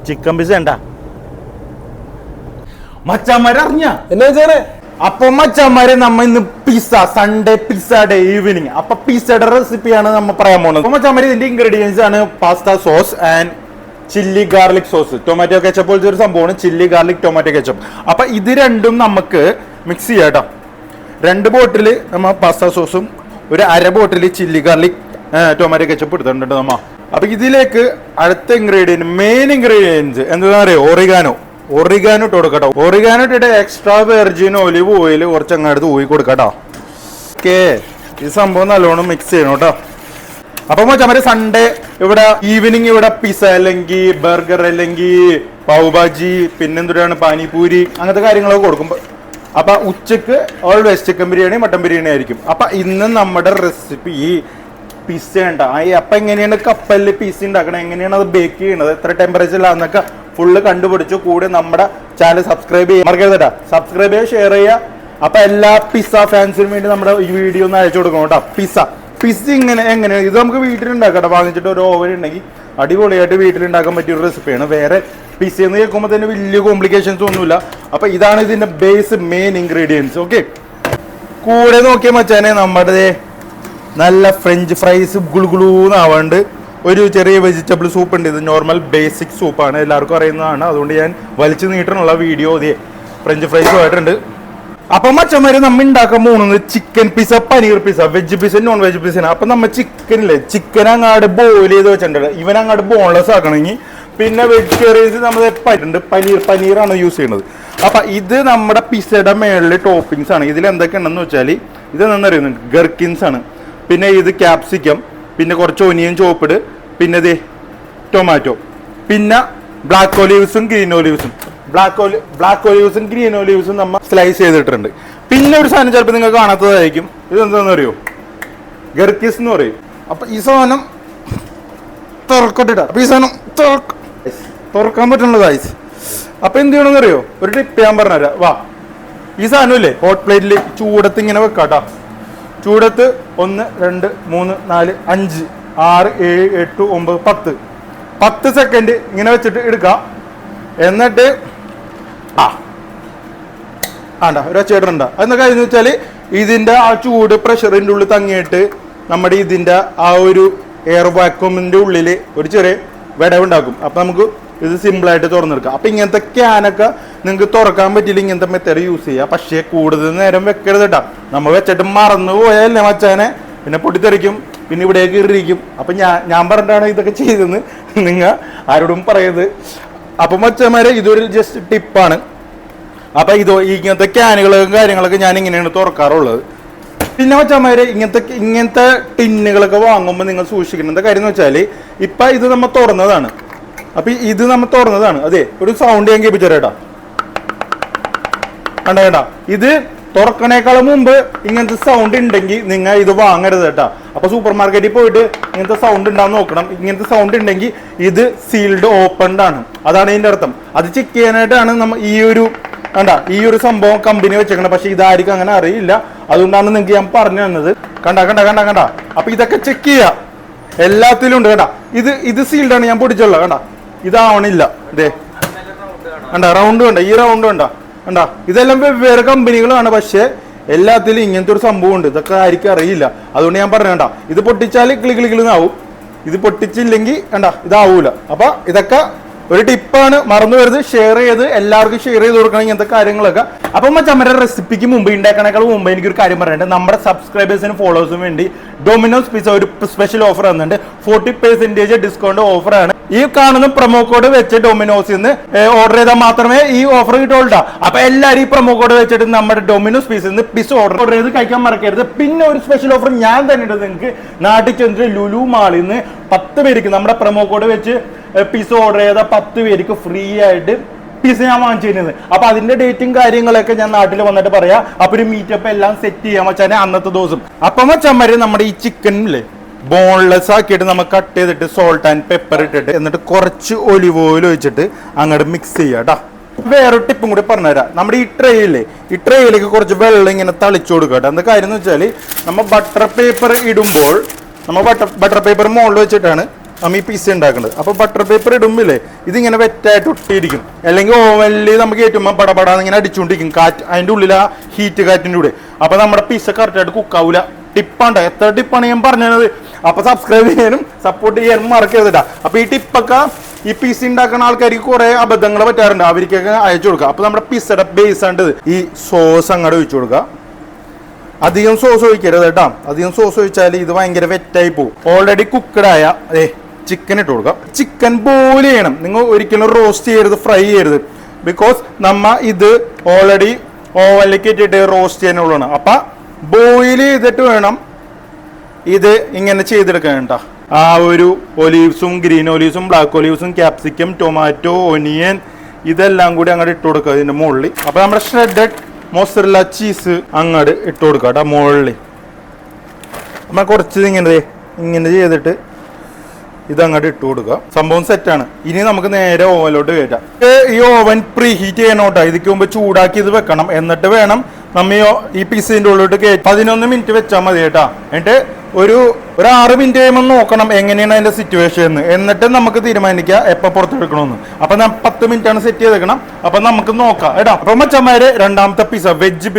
Chicken pizza ഉണ്ടാ മച്ചാമാരെ അറിഞ്ഞ എന്നാ വെച്ചാലേ അപ്പൊ മച്ചാമാരെ നമ്മ ഇന്ന് pizza Sunday pizza day evening അപ്പൊ പിസ്സയുടെ റെസിപ്പിയാണ് നമ്മൾ പറയാൻ പോകുന്നത്. അപ്പൊ മച്ചാമാരെ ഇതിന്റെ ഇൻഗ്രീഡിയൻസ് ആണ് pasta sauce and chilli garlic sauce. Tomato ketchup പോലത്തെ ഒരു സംഭവമാണ് ചില്ലി ഗാർലിക് ടൊമാറ്റോ കെച്ചപ്പ്. അപ്പൊ ഇത് രണ്ടും നമുക്ക് മിക്സ് ചെയ്യാം കേട്ടോ. 2 ബോട്ടിൽ നമ്മ പാസ്ത സോസും ഒരു അര ബോട്ടിൽ ചില്ലി ഗാർലിക് ടൊമാറ്റോ കെച്ചപ്പ് എടുത്തിട്ടുണ്ട് നമ്മ. അപ്പൊ ഇതിലേക്ക് അടുത്ത ഇൻഗ്രീഡിയൻറ്റ് മെയിൻ ഇൻഗ്രീഡിയൻസ് എന്താ പറയുക ഒറിഗാനോ ഇട്ട് കൊടുക്കട്ടോ. ഒറിഗാനോ ഇട്ടിട്ട് എക്സ്ട്രാ വെർജിൻ ഒലിവ് ഓയിൽ കുറച്ച് അങ്ങോട്ട് ഊയി കൊടുക്കട്ടോ. ഓക്കെ, ഈ സംഭവം നല്ലോണം മിക്സ് ചെയ്യണം കേട്ടോ. അപ്പൊ മച്ചാമാരെ സൺഡേ ഇവിടെ ഈവനിങ് ഇവിടെ പിസ്സ അല്ലെങ്കിൽ ബർഗർ അല്ലെങ്കിൽ പാവുഭാജി പിന്നെന്താണ് പാനിപൂരി അങ്ങനത്തെ കാര്യങ്ങളൊക്കെ കൊടുക്കും. അപ്പൊ ഉച്ചക്ക് always chicken biryani mutton biryani ആയിരിക്കും. അപ്പൊ ഇന്ന് നമ്മുടെ റെസിപ്പി ഈ പിസ്സ ഉണ്ടാ. അപ്പൊ എങ്ങനെയാണ് കപ്പലിൽ പിസ്സ ഉണ്ടാക്കണം, എങ്ങനെയാണ് അത് ബേക്ക് ചെയ്യണത്, എത്ര ടെമ്പറേച്ചറിലാന്നൊക്കെ ഫുള്ള് കണ്ടുപിടിച്ചു. കൂടെ നമ്മുടെ ചാനൽ സബ്സ്ക്രൈബ് ചെയ്യാൻ മറക്കരുതട്ടാ. സബ്സ്ക്രൈബ് ചെയ്യുക, ഷെയർ ചെയ്യുക. അപ്പൊ എല്ലാ പിസ്സ ഫാൻസിനും വേണ്ടി നമ്മുടെ ഈ വീഡിയോ ഒന്ന് അയച്ചു കൊടുക്കണം കേട്ടോ. പിസ്സ എങ്ങനെ ഇത് നമുക്ക് വീട്ടിലുണ്ടാക്കാം. വാങ്ങിച്ചിട്ട് ഒരു ഓവൻ ഉണ്ടെങ്കിൽ അടിപൊളിയായിട്ട് വീട്ടിലുണ്ടാക്കാൻ പറ്റിയ ഒരു റെസിപ്പിയാണ്. വേറെ പിസ്സ എന്ന് കേൾക്കുമ്പോൾ തന്നെ വലിയ കോംപ്ലിക്കേഷൻസ് ഒന്നുമില്ല. അപ്പൊ ഇതാണ് ഇതിന്റെ ബേസ് മെയിൻ ഇൻഗ്രീഡിയൻസ്. ഓക്കെ, കൂടെ നോക്കിയ മച്ചാനെ നമ്മുടെ നല്ല ഫ്രഞ്ച് ഫ്രൈസ് ഗുളുഗുളൂന്നാവാണ്ട് ഒരു ചെറിയ വെജിറ്റബിൾ സൂപ്പ് ഉണ്ട്. ഇത് നോർമൽ ബേസിക് സൂപ്പാണ്, എല്ലാവർക്കും അറിയുന്നതാണ്. അതുകൊണ്ട് ഞാൻ വലിച്ചു നീട്ടാനുള്ള വീഡിയോ ഫ്രഞ്ച് ഫ്രൈസും ആയിട്ടുണ്ട്. അപ്പൊ മച്ചന്മാര് നമ്മ ഉണ്ടാക്കാൻ പോകുന്നത് chicken pizza paneer pizza veg pizza non veg pizza. അപ്പൊ നമ്മ ചിക്കൻ അങ്ങാട് ബോയിൽ ചെയ്ത് വെച്ചിട്ടുണ്ട്. ഇവൻ അങ്ങാട് ബോൺലെസ് ആക്കണമെങ്കിൽ പിന്നെ വെജിറ്റേറിയൻസ് നമ്മൾ പറ്റുണ്ട് പനീറാണ് യൂസ് ചെയ്യുന്നത്. അപ്പൊ ഇത് നമ്മുടെ പിസ്സയുടെ മേളിൽ ടോപ്പിങ്സ് ആണ്. ഇതിൽ എന്തൊക്കെ ഉണ്ടെന്ന് വെച്ചാൽ ഇത് എന്താണെന്ന് ഗർക്കിൻസ് ആണ്, പിന്നെ ഇത് ക്യാപ്സിക്കം, പിന്നെ കുറച്ച് ഒനിയൻ ചോപ്പിഡ്, പിന്നെ ഇത് ടൊമാറ്റോ, പിന്നെ ബ്ലാക്ക് ഒലീവ്സും ഗ്രീൻ ഒലീവ്സും ഗ്രീൻ ഒലീവ്സും നമ്മൾ സ്ലൈസ് ചെയ്തിട്ടുണ്ട്. പിന്നെ ഒരു സാധനം ചിലപ്പോൾ നിങ്ങൾ കാണാത്തതായിരിക്കും. ഇത് എന്താണെന്ന് അറിയോ, ഗർക്കിസ് എന്ന് പറയും. അപ്പൊ ഈ സാധനം തുറക്കട്ടിട്ട. അപ്പൊ ഈ സാധനം തുറക്കാൻ പറ്റുന്നതായി. അപ്പൊ എന്ത് ചെയ്യണമെന്ന് അറിയോ, ഒരു ടിപ്പ് ഞാൻ പറഞ്ഞുതരാം. വാ, ഈ സാധനം ഇല്ലേ ഹോട്ട് പ്ലേറ്റിൽ ചൂടത്ത് ഇങ്ങനെ വെക്കാട്ടോ. ചൂടത്ത് 1 2 3 4 5 6 7 8 9 10 സെക്കൻഡ് ഇങ്ങനെ വെച്ചിട്ട് എടുക്കാം. എന്നിട്ട് ഒരു ചേട്ടനുണ്ട. അതെന്താ കാര്യം എന്ന് വെച്ചാൽ ഇതിന്റെ ആ ചൂട് പ്രഷറിന്റെ ഉള്ളിൽ തങ്ങിയിട്ട് നമ്മുടെ ഇതിന്റെ ആ ഒരു എയർ വാക്യൂമിന്റെ ഉള്ളിൽ ഒരു ചെറിയ വിടവുണ്ടാക്കും. അപ്പൊ നമുക്ക് ഇത് സിമ്പിളായിട്ട് തുറന്നെടുക്കാം. അപ്പൊ ഇങ്ങനത്തെ ക്യാനൊക്കെ നിങ്ങൾക്ക് തുറക്കാൻ പറ്റില്ല, ഇങ്ങനത്തെ മെത്തേഡ് യൂസ് ചെയ്യുക. പക്ഷേ കൂടുതൽ നേരം വെക്കരുത് കേട്ടോ. നമ്മൾ വെച്ചിട്ട് മറന്നു പോയാലേ മച്ചാനെ പിന്നെ പൊട്ടിത്തെറിക്കും, പിന്നെ ഇവിടേക്ക് ഇറിയിരിക്കും. അപ്പൊ ഞാൻ പറഞ്ഞിട്ടാണ് ഇതൊക്കെ ചെയ്തെന്ന് നിങ്ങൾ ആരോടും പറയരുത്. അപ്പൊ മച്ചന്മാരെ ഇതൊരു ജസ്റ്റ് ടിപ്പാണ്. അപ്പൊ ഇങ്ങനത്തെ ക്യാനുകളും കാര്യങ്ങളൊക്കെ ഞാൻ ഇങ്ങനെയാണ് തുറക്കാറുള്ളത്. പിന്നെ മച്ചന്മാരെ ഇങ്ങനത്തെ ടിന്നുകളൊക്കെ വാങ്ങുമ്പോൾ നിങ്ങൾ സൂക്ഷിക്കണം. എന്താ കാര്യം എന്ന് വെച്ചാൽ ഇപ്പൊ ഇത് നമ്മൾ തുറന്നതാണ്. അപ്പൊ ഇത് നമ്മൾ തുറന്നതാണ്. അതെ, ഒരു സൗണ്ട് ഞാൻ കേൾപ്പിച്ചേട്ടാ. കണ്ടേട്ടാ, ഇത് തുറക്കണേക്കാളും മുമ്പ് ഇങ്ങനത്തെ സൗണ്ട് ഉണ്ടെങ്കിൽ നിങ്ങൾ ഇത് വാങ്ങരുത് കേട്ടാ. അപ്പൊ സൂപ്പർ മാർക്കറ്റിൽ പോയിട്ട് ഇങ്ങനത്തെ സൗണ്ട് ഉണ്ടാന്ന് നോക്കണം. ഇങ്ങനത്തെ സൗണ്ട് ഉണ്ടെങ്കിൽ ഇത് സീൽഡ് ഓപ്പൺഡ് ആണ്, അതാണ് ഇതിന്റെ അർത്ഥം. അത് ചെക്ക് ചെയ്യാനായിട്ടാണ് നമ്മൾ ഈ ഒരു സംഭവം കമ്പനി വെച്ചേക്കണം. പക്ഷെ ഇതായിരിക്കും അങ്ങനെ അറിയില്ല, അതുകൊണ്ടാണ് നിങ്ങൾക്ക് ഞാൻ പറഞ്ഞു തന്നത്. കണ്ട. അപ്പൊ ഇതൊക്കെ ചെക്ക് ചെയ്യാം, എല്ലാത്തിലും ഉണ്ട് കേട്ടാ. ഇത് സീൽഡ് ആണ്, ഞാൻ പൊടിച്ചുള്ള കണ്ട. ഇതാവണില്ല, ഇതേ റൗണ്ട് കണ്ട, ഈ റൗണ്ട് കണ്ട. ഇതെല്ലാം വെവ്വേറെ കമ്പനികളാണ്, പക്ഷെ എല്ലാത്തിലും ഇങ്ങനത്തെ ഒരു സംഭവം ഉണ്ട്. ഇതൊക്കെ ആയിരിക്കും അറിയില്ല, അതുകൊണ്ട് ഞാൻ പറഞ്ഞ. ഇത് പൊട്ടിച്ചാൽ കിളിന്നാവും, ഇത് പൊട്ടിച്ചില്ലെങ്കിൽ ഇതാവൂല. അപ്പൊ ഇതൊക്കെ ഒരു ടിപ്പാണ്, മറന്നു വരുന്നത്. ഷെയർ ചെയ്ത് എല്ലാവർക്കും ഷെയർ ചെയ്ത് കൊടുക്കണം ഇങ്ങനത്തെ കാര്യങ്ങളൊക്കെ. അപ്പൊ മച്ചാമാരെ റെസിപ്പിക്ക് മുമ്പ് ഉണ്ടാക്കണേക്കാൾ മുമ്പ് എനിക്കൊരു കാര്യം പറയണ്ടേ. നമ്മുടെ സബ്സ്ക്രൈബേഴ്സിനും ഫോളോവേഴ്സിനും വേണ്ടി ഡൊമിനോസ് പിസ്സ ഒരു സ്പെഷ്യൽ ഓഫർ വന്നിട്ടുണ്ട്. 40% ഡിസ്കൗണ്ട് ഓഫറാണ്. ഈ കാണുന്ന പ്രൊമോ കോഡ് വെച്ച് ഡൊമിനോസിൽ നിന്ന് ഓർഡർ ചെയ്താൽ മാത്രമേ ഈ ഓഫർ കിട്ടുള്ളൂ. അപ്പൊ എല്ലാവരും ഈ പ്രൊമോ കോഡ് വെച്ചിട്ട് നമ്മുടെ ഡൊമിനോസ് പിസ്സയിൽ നിന്ന് പിസ്സ ഓർഡർ ചെയ്ത് കഴിക്കാൻ മറക്കരുത്. പിന്നെ ഒരു സ്പെഷ്യൽ ഓഫർ ഞാൻ തന്നെ ഉണ്ട് നിങ്ങൾക്ക്. നാട്ടിൽ ചെന്നിട്ട് ലുലു മാളിൽ നിന്ന് 10 പേർക്ക് നമ്മുടെ പ്രൊമോ കോഡ് വെച്ച് പിസ്സ ഓർഡർ ചെയ്ത 10 പേർക്ക് ഫ്രീ ആയിട്ട് പിസ്സ ഞാൻ വാങ്ങിച്ചു തരുന്നത്. അപ്പൊ അതിന്റെ ഡേറ്റും കാര്യങ്ങളൊക്കെ ഞാൻ നാട്ടിൽ വന്നിട്ട് പറയാം. അപ്പൊ ഒരു മീറ്റപ്പ് എല്ലാം സെറ്റ് ചെയ്യാൻ വെച്ചാൽ അന്നത്തെ ദിവസം. അപ്പൊ മച്ചന്മാര് നമ്മുടെ ഈ ചിക്കനില്ലേ ബോൺലെസ് ആക്കിയിട്ട് നമ്മൾ കട്ട് ചെയ്തിട്ട് സോൾട്ട് ആൻഡ് പെപ്പർ ഇട്ടിട്ട് എന്നിട്ട് കുറച്ച് ഒലിവ് ഓയിൽ ഒഴിച്ചിട്ട് അങ്ങോട്ട് മിക്സ് ചെയ്യാട്ടോ. വേറൊരു ടിപ്പും കൂടി പറഞ്ഞുതരാം. നമ്മുടെ ഈ ട്രേയിലേക്ക് കുറച്ച് വെള്ളം ഇങ്ങനെ തളിച്ചു കൊടുക്കട്ടെ. എന്താ കാര്യം എന്ന് വെച്ചാൽ നമ്മൾ ബട്ടർ പേപ്പർ ഇടുമ്പോൾ നമ്മൾ ബട്ടർ പേപ്പർ മുകളിൽ വെച്ചിട്ടാണ് നമ്മ ഈ പിസ്സ ഉണ്ടാക്കുന്നത്. അപ്പോൾ ബട്ടർ പേപ്പർ ഇടുമ്പില്ലേ ഇതിങ്ങനെ വെറ്റായിട്ട് ഒട്ടിയിരിക്കും. അല്ലെങ്കിൽ ഓവനിൽ നമുക്ക് കയറ്റുമ്പോൾ പടപടാന്ന് ഇങ്ങനെ അടിച്ചുകൊണ്ടിരിക്കും കാറ്റ്, അതിൻ്റെ ഉള്ളിൽ ആ ഹീറ്റ് കാറ്റിൻ്റെ കൂടെ. അപ്പോൾ നമ്മുടെ പിസ്സ കറക്റ്റായിട്ട് കുക്കാവില്ല. ടിപ്പാണ്ട് എത്ര ടിപ്പാണ് ഞാൻ പറഞ്ഞത്. അപ്പോൾ സബ്സ്ക്രൈബ് ചെയ്യാനും സപ്പോർട്ട് ചെയ്യാനും മറക്കരുതിട്ടാ. അപ്പോൾ ഈ ടിപ്പൊക്കെ ഈ പിസ്സ ഉണ്ടാക്കുന്ന ആൾക്കാർക്ക് കുറേ അബദ്ധങ്ങൾ പറ്റാറുണ്ട്, അവർക്കൊക്കെ അയച്ചു കൊടുക്കുക. അപ്പോൾ നമ്മുടെ പിസ്സയുടെ ബേസ് ആണ്ട് ഈ സോസ് അങ്ങോട്ട് ഒഴിച്ചു കൊടുക്കുക. അധികം സോസ് ഒഴിക്കരുത് കേട്ടോ. അധികം സോസ് ഒഴിച്ചാൽ ഇത് ഭയങ്കര വെറ്റായി പോകും. ഓൾറെഡി കുക്കഡായ ചിക്കൻ ഇട്ട് കൊടുക്കുക. ചിക്കൻ ബോയിൽ ചെയ്യണം, നിങ്ങൾ ഒരിക്കലും റോസ്റ്റ് ചെയ്യരുത്, ഫ്രൈ ചെയ്യരുത്. ബിക്കോസ് നമ്മ ഇത് ഓൾറെഡി ഓവനിലേക്ക് ഇട്ടിട്ട് റോസ്റ്റ് ചെയ്യാനുള്ളതാണ്. അപ്പം ബോയിൽ ചെയ്തിട്ട് വേണം ഇത് ഇങ്ങനെ ചെയ്തെടുക്കാൻ കേട്ടോ. ആ ഒരു ഒലീവ്സും ഗ്രീൻ ഒലീവ്സും ബ്ലാക്ക് ഒലീവ്സും ക്യാപ്സിക്കം ടൊമാറ്റോ ഒനിയൻ ഇതെല്ലാം കൂടി അങ്ങോട്ട് ഇട്ട് കൊടുക്കുക ഇതിൻ്റെ മുകളിൽ. അപ്പോൾ നമ്മുടെ ഷ്രെഡഡ് മോസറല്ല ചീസ് അങ്ങോട്ട് ഇട്ട് കൊടുക്കുക കേട്ടോ മുകളിൽ. നമ്മൾ കുറച്ച് ഇങ്ങനെ ചെയ്തിട്ട് ഇതങ്ങോട്ട് ഇട്ട് കൊടുക്കുക. സംഭവം സെറ്റാണ്. ഇനി നമുക്ക് നേരെ ഓവനിലോട്ട് കയറ്റാം. ഈ ഓവൻ പ്രീ ഹീറ്റ് ചെയ്യണോട്ടോ. ഇതിക്ക് മുമ്പ് ചൂടാക്കി ഇത് വെക്കണം, എന്നിട്ട് വേണം നമ്മ ഈ പിസ്സേൻ്റെ ഉള്ളിലോട്ട് കയറ്റി 11 മിനിറ്റ് വെച്ചാൽ മതി കേട്ടോ. എന്നിട്ട് ഒരു 6 മിനിറ്റ് കഴിയുമ്പോൾ നോക്കണം എങ്ങനെയാണ് അതിൻ്റെ സിറ്റുവേഷൻ എന്ന്. എന്നിട്ട് നമുക്ക് തീരുമാനിക്കുക എപ്പോൾ പുറത്തെടുക്കണമെന്ന്. അപ്പം ഞാൻ 10 മിനിറ്റാണ് സെറ്റ് ചെയ്തേക്കണം. അപ്പം നമുക്ക് നോക്കാം കേട്ടോ. അപ്പം മച്ചന്മാര് രണ്ടാമത്തെ പിസ്സ വെജ്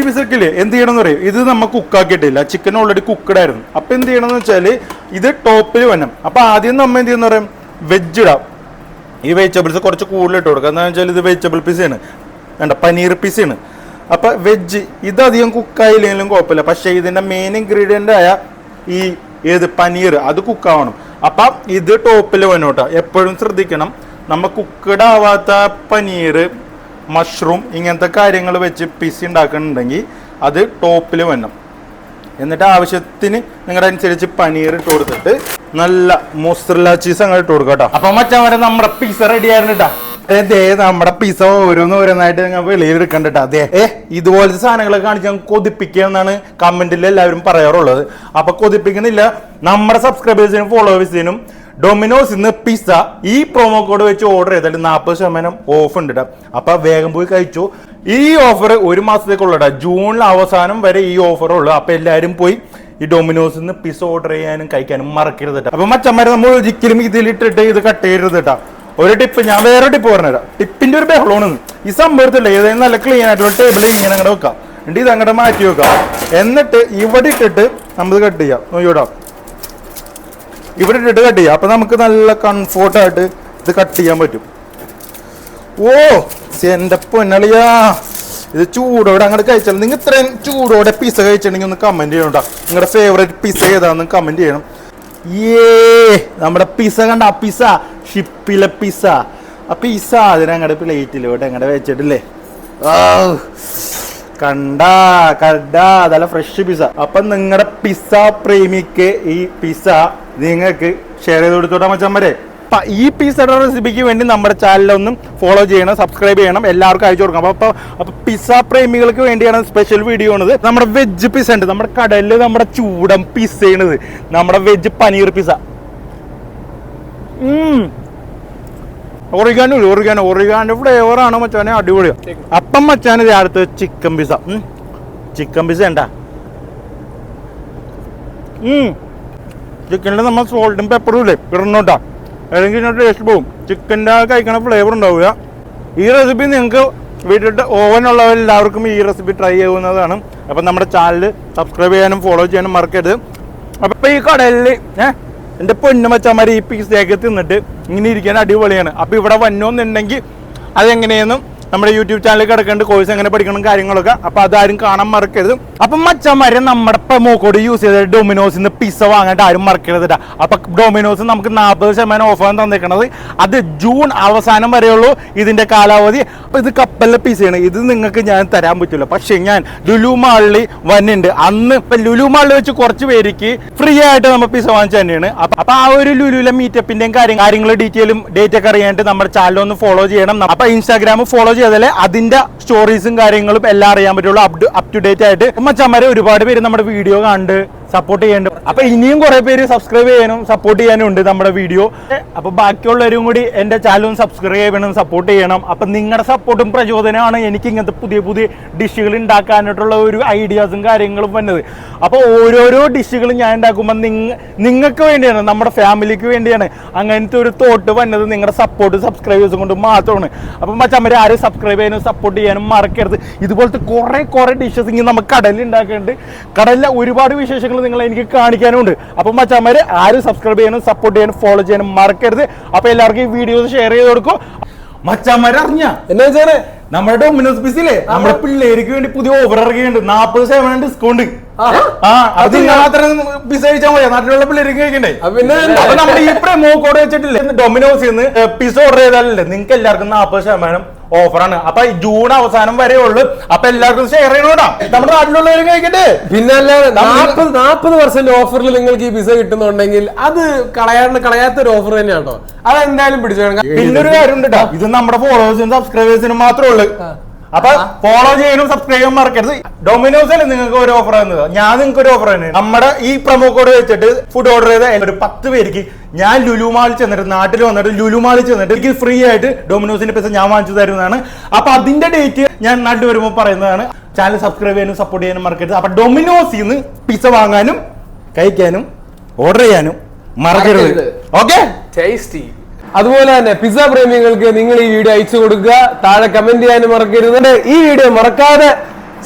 പിസ്സക്കില്ലേ എന്ത് ചെയ്യണമെന്ന് പറയും. ഇത് നമ്മൾ കുക്കാക്കിയിട്ടില്ല, ചിക്കൻ ഓൾറെഡി കുക്കഡ് ആയിരുന്നു. അപ്പം എന്ത് ചെയ്യണമെന്ന് വെച്ചാൽ ഇത് ടോപ്പിൽ വരണം. അപ്പം ആദ്യം നമ്മൾ എന്ത് ചെയ്യുന്ന പറയും വെജ് ഇടാം. ഈ വെജിറ്റബിൾസ് കുറച്ച് കൂടുതൽ ഇട്ട് കൊടുക്കുക. എന്താണെന്ന് വെച്ചാൽ ഇത് വെജിറ്റബിൾ പിസ്സയാണ്, വേണ്ട പനീർ പിസ്സയാണ്. അപ്പം വെജ് ഇതധികം കുക്കായില്ലെങ്കിലും കുഴപ്പമില്ല. പക്ഷേ ഇതിൻ്റെ മെയിൻ ഇൻഗ്രീഡിയൻ്റ് ആയ ഈ പനീർ അത് കുക്കാവണം. അപ്പം ഇത് ടോപ്പിൽ വേണോട്ടോ. എപ്പോഴും ശ്രദ്ധിക്കണം, നമ്മൾ കുക്കഡ് ആവാത്ത പനീർ മഷ്റൂം ഇങ്ങനത്തെ കാര്യങ്ങൾ വെച്ച് പിസ്സ ഉണ്ടാക്കുന്നുണ്ടെങ്കിൽ അത് ടോപ്പിൽ വേണം. എന്നിട്ട് ആവശ്യത്തിന് നിങ്ങളുടെ അനുസരിച്ച് പനീർ ഇട്ട് കൊടുത്തിട്ട് നല്ല മോസറല്ല ചീസ് അങ്ങനെ ഇട്ട് കൊടുക്കുക കേട്ടോ. അപ്പം മച്ചാൻ നമ്മുടെ പിസ്സ റെഡി ആയിരുന്നു കേട്ടോ. നമ്മുടെ പിസ്സ ഓരോന്നായിട്ട് നിങ്ങൾ വെളിയിൽ എടുക്കണ്ട. ഇതുപോലത്തെ സാധനങ്ങളൊക്കെ കാണിച്ച് ഞങ്ങൾ കൊതിപ്പിക്കുക എന്നാണ് കമന്റിൽ എല്ലാവരും പറയാറുള്ളത്. അപ്പൊ കൊതിപ്പിക്കുന്നില്ല. നമ്മുടെ സബ്സ്ക്രൈബേഴ്സിനും ഫോളോവേഴ്സിനും ഡൊമിനോസ് ഇന്ന് പിസ്സ ഈ പ്രൊമോ കോഡ് വെച്ച് ഓർഡർ ചെയ്താൽ 40% ഓഫ് ഉണ്ട്. അപ്പൊ വേഗം പോയി കഴിച്ചു. ഈ ഓഫർ 1 മാസത്തേക്കുള്ള ജൂണിൽ അവസാനം വരെ ഈ ഓഫർ ഉള്ളു. അപ്പൊ എല്ലാവരും പോയി ഈ ഡൊമിനോസിൽ നിന്ന് പിസ്സ ഓർഡർ ചെയ്യാനും കഴിക്കാനും മറക്കരുത് കേട്ടോ. അപ്പൊ മച്ചന്മാരെ നമ്മൾ ഒരിക്കലും ഇതിലിട്ടിട്ട് ഇത് കട്ട് ചെയ്യരുത് കേട്ടോ. ഒരു ടിപ്പ് ഞാൻ വേറെ ടിപ്പ് പറഞ്ഞുതരാം. ടിപ്പിന്റെ ഒരു ബഹളമാണ് ഈ സംഭവത്തില്ല. ഏതായാലും നല്ല ക്ലീൻ ആയിട്ടുള്ള ടേബിൾ ഇങ്ങനെ അങ്ങോട്ട് വെക്കാം. എന്നിട്ട് ഇത് അങ്ങോട്ട് മാറ്റി വെക്കാം. എന്നിട്ട് ഇവിടെ ഇട്ടിട്ട് നമ്മൾ കട്ട് ചെയ്യാം. നോക്കിയോടാ, ഇവിടെ ഇട്ടിട്ട് കട്ട് ചെയ്യാം. അപ്പൊ നമുക്ക് നല്ല കംഫോർട്ടായിട്ട് ഇത് കട്ട് ചെയ്യാൻ പറ്റും. ഓ എന്റെ പൊന്നളിയാ, ഇത് ചൂടോടെ അങ്ങോട്ട് കഴിച്ചാൽ നിങ്ങൾ ഇത്രയും ചൂടോടെ പിസ്സ കഴിച്ചിട്ടുണ്ടെങ്കിൽ ഒന്ന് കമന്റ് ചെയ്യണം കേട്ടോ. നിങ്ങളുടെ ഫേവറേറ്റ് പിസ്സ ഏതാണെന്ന് കമന്റ് ചെയ്യണം. നമ്മുടെ പിസ്സ കണ്ട, പിസ്സ ഷിപ്പിലെ പിസ്സ. ആ പിസ്സ അതിനങ്ങടെ പ്ലേറ്റിലോട്ട് അങ്ങടെ വെച്ചിട്ടില്ലേ, കണ്ടാ നല്ല ഫ്രഷ് പിസ്സ. അപ്പൊ നിങ്ങളുടെ പിസ്സ പ്രേമിക്ക് ഈ പിസ്സ നിങ്ങൾക്ക് ഷെയർ ചെയ്ത് കൊടുത്തോട്ടാ മച്ചന്മാരെ. ഈ പിസ്സയുടെ റെസിപ്പിക്ക് വേണ്ടി നമ്മുടെ ചാനലൊന്നും ഫോളോ ചെയ്യണം, സബ്സ്ക്രൈബ് ചെയ്യണം, എല്ലാവർക്കും അയച്ചു കൊടുക്കണം. അപ്പൊ പിസ്സ പ്രേമികൾക്ക് വേണ്ടിയാണ് സ്പെഷ്യൽ വീഡിയോ ആണത്. നമ്മുടെ വെജ് പിസ്സ ഉണ്ട്, നമ്മുടെ കടലിൽ നമ്മുടെ ചൂടൻ പിസ്സ ചെയ്യണത്, നമ്മുടെ വെജ് പനീർ പിസ്സ. ഒറിഗാനോ ഫ്ലേവറാണ് മച്ചാനെ, അടിപൊളിയാണ്. അപ്പം മച്ചാന് അടുത്ത് ചിക്കൻ പിസ്സ ഉണ്ടാ. ചിക്കനിൽ നമ്മൾ സോൾട്ടും പെപ്പറും ഇല്ലേ ഇടണോട്ടാ, അല്ലെങ്കിൽ ഇതിനോട് ടേസ്റ്റ് പോകും. ചിക്കൻ്റെ കഴിക്കണ ഫ്ലേവർ ഉണ്ടാവുക. ഈ റെസിപ്പി നിങ്ങൾക്ക് വീട്ടിൽ ഓവനുള്ളവരെല്ലാവർക്കും ഈ റെസിപ്പി ട്രൈ ചെയ്യുന്നതാണ്. അപ്പം നമ്മുടെ ചാനൽ സബ്സ്ക്രൈബ് ചെയ്യാനും ഫോളോ ചെയ്യാനും മറക്കരുത്. അപ്പം ഈ കടലിൽ എൻ്റെ പൊന്നു മച്ചാന്മാർ ഈ പിസ്സയൊക്കെ തിന്നിട്ട് ഇങ്ങനെ ഇരിക്കാൻ അടിപൊളിയാണ്. അപ്പോൾ ഇവിടെ വന്നോന്നുണ്ടെങ്കിൽ അതെങ്ങനെയെന്നും നമ്മുടെ യൂട്യൂബ് ചാനലിൽ കിടക്കേണ്ട കോഴ്സ് എങ്ങനെ പഠിക്കണം കാര്യങ്ങളൊക്കെ. അപ്പൊ അതാരും കാണാൻ മറക്കരുത്. അപ്പൊ മച്ചന്മാരെ നമ്മുടെ പ്രൊമോ കോഡ് യൂസ് ചെയ്ത് ഡൊമിനോസിൽ നിന്ന് പിസ്സ വാങ്ങാണ്ട് ആരും മറക്കരുത്. അപ്പൊ ഡൊമിനോസ് നമുക്ക് 40% ഓഫാണ് തന്നിരിക്കണത്. അത് ജൂൺ അവസാനം വരെയുള്ളൂ ഇതിന്റെ കാലാവധി. അപ്പൊ ഇത് കപ്പലിലെ പിസ്സയാണ്. ഇത് നിങ്ങൾക്ക് ഞാൻ തരാൻ പറ്റില്ല. പക്ഷെ ഞാൻ ലുലു മാളിൽ വന്നിട്ടുണ്ട്. അന്ന് ഇപ്പൊ ലുലു മാളിൽ വെച്ച് കുറച്ച് പേർക്ക് ഫ്രീ ആയിട്ട് നമ്മൾ പിസ്സ വാങ്ങിച്ചു തന്നെയാണ്. അപ്പൊ ആ ഒരു ലുലുവിലെ മീറ്റപ്പിന്റെയും കാര്യങ്ങൾ ഡീറ്റെയിലും ഡേറ്റ് ഒക്കെ അറിയാനായിട്ട് നമ്മുടെ ചാനൽ ഒന്ന് ഫോളോ ചെയ്യണം. അപ്പൊ ഇൻസ്റ്റാഗ്രാം ഫോളോ ചെയ്താലേ അതിന്റെ സ്റ്റോറീസും കാര്യങ്ങളും എല്ലാം അറിയാൻ പറ്റുള്ളൂ, അപ് ടു ഡേറ്റ് ആയിട്ട്. മച്ചന്മാരെ ഒരുപാട് പേര് നമ്മുടെ വീഡിയോ കണ്ട് സപ്പോർട്ട് ചെയ്യേണ്ടത്. അപ്പൊ ഇനിയും കുറെ പേര് സബ്സ്ക്രൈബ് ചെയ്യാനും സപ്പോർട്ട് ചെയ്യാനും ഉണ്ട് നമ്മുടെ വീഡിയോ. അപ്പൊ ബാക്കിയുള്ളവരും കൂടി എന്റെ ചാനലും സബ്സ്ക്രൈബ് ചെയ്യണം, സപ്പോർട്ട് ചെയ്യണം. അപ്പൊ നിങ്ങളുടെ സപ്പോർട്ടും പ്രചോദനമാണ് എനിക്ക് ഇങ്ങനത്തെ പുതിയ പുതിയ ഡിഷുകൾ ഉണ്ടാക്കാനായിട്ടുള്ള ഒരു ഐഡിയാസും കാര്യങ്ങളും വന്നത്. അപ്പൊ ഓരോരോ ഡിഷുകളും ഞാൻ ഉണ്ടാക്കുമ്പോൾ നിങ്ങൾക്ക് വേണ്ടിയാണ്, നമ്മുടെ ഫാമിലിക്ക് വേണ്ടിയാണ് അങ്ങനത്തെ ഒരു തോട്ട് വന്നത്. നിങ്ങളുടെ സപ്പോർട്ട് സബ്സ്ക്രൈബേഴ്സും കൊണ്ട് മാത്രമാണ്. അപ്പം മച്ചാന്മാരെ ആരും സബ്സ്ക്രൈബ് ചെയ്യാനും സപ്പോർട്ട് ചെയ്യാനും മറക്കരുത്. ഇതുപോലത്തെ കുറെ ഡിഷസ് ഇങ്ങനെ നമുക്ക് കടലിൽ ഉണ്ടാക്കുന്നുണ്ട്. കടലിലെ ഒരുപാട് വിശേഷങ്ങൾ നിങ്ങൾ എനിക്ക് കാണിക്കാനുണ്ട്. അപ്പം മച്ചാന്മാരെ ആരും സബ്സ്ക്രൈബ് ചെയ്യാനും സപ്പോർട്ട് ചെയ്യാനും ഫോളോ ചെയ്യാനും മറക്കരുത്. അപ്പൊ എല്ലാവർക്കും ഈ വീഡിയോസ് ഷെയർ ചെയ്ത് കൊടുക്കും. മച്ചാന്മാരെ അറിഞ്ഞ എന്നാ വെച്ചാല് നമ്മുടെ ഡൊമിനോസ് പിസിലെ നമ്മുടെ പിള്ളേർക്ക് വേണ്ടി പുതിയ ഓഫർ ഇറങ്ങിയിട്ടുണ്ട്. 40% ഡിസ്കൗണ്ട്. അത് മാത്രം പിസ കഴിച്ചാൽ മതി, നാട്ടിലുള്ള പിള്ളേർക്ക് കഴിക്കണ്ടേ. അപ്പൊ നമ്മുടെ ഈ പ്രമോ കോഡ് വെച്ചിട്ടില്ലേ ഡൊമിനോസിൽ നിന്ന് പിസ ഓർഡർ ചെയ്താലല്ലേ നിങ്ങൾക്ക് എല്ലാവർക്കും 40% ഓഫറാണ്. അപ്പൊ ജൂൺ അവസാനം വരെ ഉള്ളു. അപ്പൊ എല്ലാവർക്കും ഷെയർ ചെയ്യണോടാ, നമ്മുടെ നാട്ടിലുള്ളവരും കഴിക്കട്ടെ. പിന്നെ അല്ലാതെ 40% ഓഫറിൽ നിങ്ങൾക്ക് ഈ പിസ കിട്ടുന്നുണ്ടെങ്കിൽ അത് കളയാത്തൊരു ഓഫർ തന്നെയാണോ, അതെന്തായാലും പിടിച്ചോണം. പിന്നെ ഒരു കാര്യം ഉണ്ട്, ഇത് നമ്മുടെ ഫോളോവേഴ്സിനും സബ്സ്ക്രൈബേഴ്സിനും മാത്രമേ ഉള്ളൂ. അപ്പൊ ഫോളോ ചെയ്യാനും സബ്സ്ക്രൈബ് ചെയ്യാൻ മറക്കരുത്. ഡൊമിനോസിൽ നിങ്ങൾക്ക് ഒരു ഓഫർ തന്നത്, ഞാൻ നിങ്ങൾക്ക് ഒരു ഓഫർ തന്നെ. നമ്മുടെ ഈ പ്രൊമോ കോഡ് വെച്ചിട്ട് ഫുഡ് ഓർഡർ ചെയ്ത ഒരു 10 പേർക്ക് ഞാൻ ലുലു മാളിൽ ചെന്നിട്ട്, നാട്ടിൽ വന്നിട്ട് ലുലു മാളിൽ ചെന്നിട്ട് എനിക്ക് ഫ്രീ ആയിട്ട് ഡൊമിനോസിന്റെ പൈസ ഞാൻ വാങ്ങിച്ചു തരുന്നതാണ്. അപ്പൊ അതിന്റെ ഡേറ്റ് ഞാൻ നാട്ടിൽ വരുമ്പോൾ പറയുന്നതാണ്. ചാനൽ സബ്സ്ക്രൈബ് ചെയ്യാനും സപ്പോർട്ട് ചെയ്യാനും മറക്കരുത്. അപ്പൊ ഡൊമിനോസിൽ നിന്ന് പിസ വാങ്ങാനും കഴിക്കാനും ഓർഡർ ചെയ്യാനും മറക്കരുത്. Okay, tasty. അതുപോലെ തന്നെ പിസ്സ പ്രേമികൾക്ക് നിങ്ങൾ ഈ വീഡിയോ അയച്ചു കൊടുക്കുക, താഴെ കമന്റ് ചെയ്യാനും മറക്കരുത്. ഈ വീഡിയോ മറക്കാതെ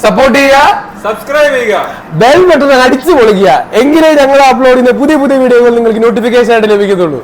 സപ്പോർട്ട് ചെയ്യുക, സബ്സ്ക്രൈബ് ചെയ്യുക, ബെൽ ബട്ടൺ അടിച്ചു പൊളിക്കുക. എങ്കിലേ ഞങ്ങൾ അപ്ലോഡ് ചെയ്യുന്ന പുതിയ പുതിയ വീഡിയോകൾ നിങ്ങൾക്ക് നോട്ടിഫിക്കേഷൻ ആയിട്ട് ലഭിക്കത്തുള്ളൂ.